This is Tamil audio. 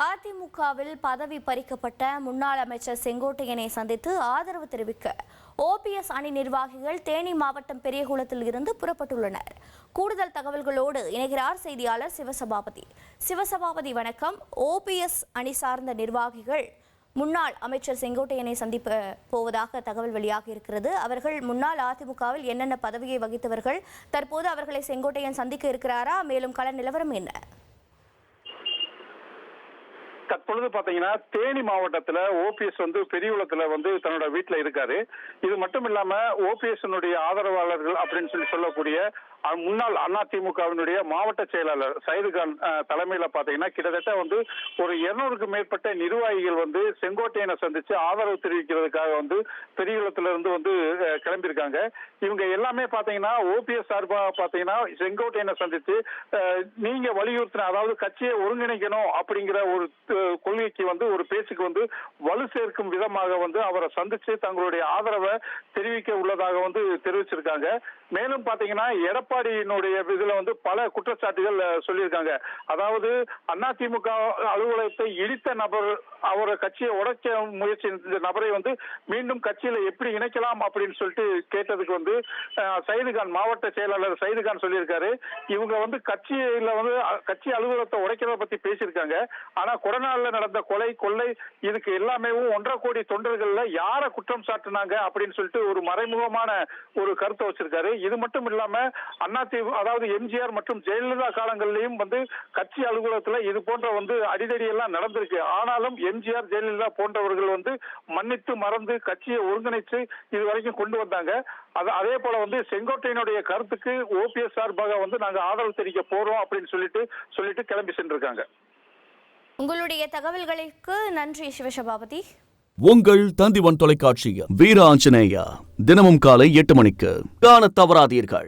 அதிமுகவில் பதவி பறிக்கப்பட்ட முன்னாள் அமைச்சர் செங்கோட்டையனை சந்தித்து ஆதரவு தெரிவிக்க ஓபிஎஸ் அணி நிர்வாகிகள் தேனி மாவட்டம் பெரியகுளத்தில் இருந்து புறப்பட்டுள்ளனர். கூடுதல் தகவல்களோடு இணைகிறார் செய்தியாளர் சிவசபாபதி. சிவசபாபதி வணக்கம். ஓபிஎஸ் அணி சார்ந்த நிர்வாகிகள் முன்னாள் அமைச்சர் செங்கோட்டையனை சந்திப்ப போவதாக தகவல் வெளியாக இருக்கிறது. அவர்கள் முன்னாள் அதிமுகவில் என்னென்ன பதவியை வகித்தவர்கள், தற்போது அவர்களை செங்கோட்டையன் சந்திக்க இருக்கிறாரா? மேலும் கள நிலவரம் என்ன? தற்பொழுது பாத்தீங்கன்னா தேனி மாவட்டத்துல ஓபிஎஸ் பெரியகுளத்துல தன்னோட வீட்டுல இருக்காரு. இது மட்டும் இல்லாம ஓபிஎஸ் ஆதரவாளர்கள் அப்படின்னு சொல்லக்கூடிய முன்னாள் அதிமுகவினுடைய மாவட்ட செயலாளர் சைதுகான் தலைமையில பாத்தீங்கன்னா கிட்டத்தட்ட ஒரு 200க்கு மேற்பட்ட நிர்வாகிகள் செங்கோட்டையனை சந்திச்சு ஆதரவு தெரிவிக்கிறதுக்காக பெரியகுளத்துல இருந்து கிளம்பியிருக்காங்க. இவங்க எல்லாமே பாத்தீங்கன்னா ஓபிஎஸ் சார்பாக பாத்தீங்கன்னா செங்கோட்டையனை சந்திச்சு நீங்க வலியுறுத்தின, அதாவது கட்சியை ஒருங்கிணைக்கணும் அப்படிங்கிற ஒரு கொள்கைக்கு ஒரு பேச்சுக்கு வலு சேர்க்கும் விதமாக அவரை சந்திச்சு தங்களுடைய ஆதரவை தெரிவிக்க உள்ளதாக தெரிவிச்சிருக்காங்க. மேலும் பாத்தீங்கன்னா எடப்பாடியினுடைய இதுல பல குற்றச்சாட்டுகள் சொல்லியிருக்காங்க. அதாவது அதிமுக அலுவலகத்தை இடித்த நபர், அவரை கட்சியை உடைக்க முயற்சி நபரை மீண்டும் கட்சியில எப்படி இணைக்கலாம் அப்படின்னு சொல்லிட்டு கேட்டதுக்கு சைதுகான் மாவட்ட செயலாளர் சைதுகான் சொல்லியிருக்காரு. இவங்க கட்சியில கட்சி அலுவலகத்தை உடைக்கிறத பத்தி பேசியிருக்காங்க. ஆனா கொடநாள்ல நடந்த கொலை கொள்ளை இதுக்கு எல்லாமே 1.5 கோடி தொண்டர்கள்ல யார குற்றம் சாட்டினாங்க அப்படின்னு சொல்லிட்டு ஒரு மறைமுகமான ஒரு கருத்தை வச்சிருக்காரு. இது மட்டும் இல்லாம அதாவது எம்ஜிஆர் மற்றும் ஜெயலலிதா காலங்களிலும் கட்சி அலுவலகத்துல இது போன்ற அடிதடி எல்லாம் நடந்திருக்கு. ஆனாலும் எம்ஜிஆர் ஜெயலலிதா போன்றவர்கள் மன்னித்து மறந்து கட்சியை ஒருங்கிணைச்சு இது வரைக்கும் கொண்டு வந்தாங்க. அதே போல செங்கோட்டையனுடைய கருத்துக்கு ஓபிஎஸ் சார்பாக நாங்க ஆதரவு தெரிவிக்க போறோம் அப்படின்னு சொல்லிட்டு கிளம்பி சென்றிருக்காங்க. உங்களுடைய தகவல்களுக்கு நன்றி சிவசபாபதி. உங்கள் தந்திவன் தொலைக்காட்சியில் வீர ஆஞ்சநேயா தினமும் காலை 8 மணிக்கு காண தவறாதீர்கள்.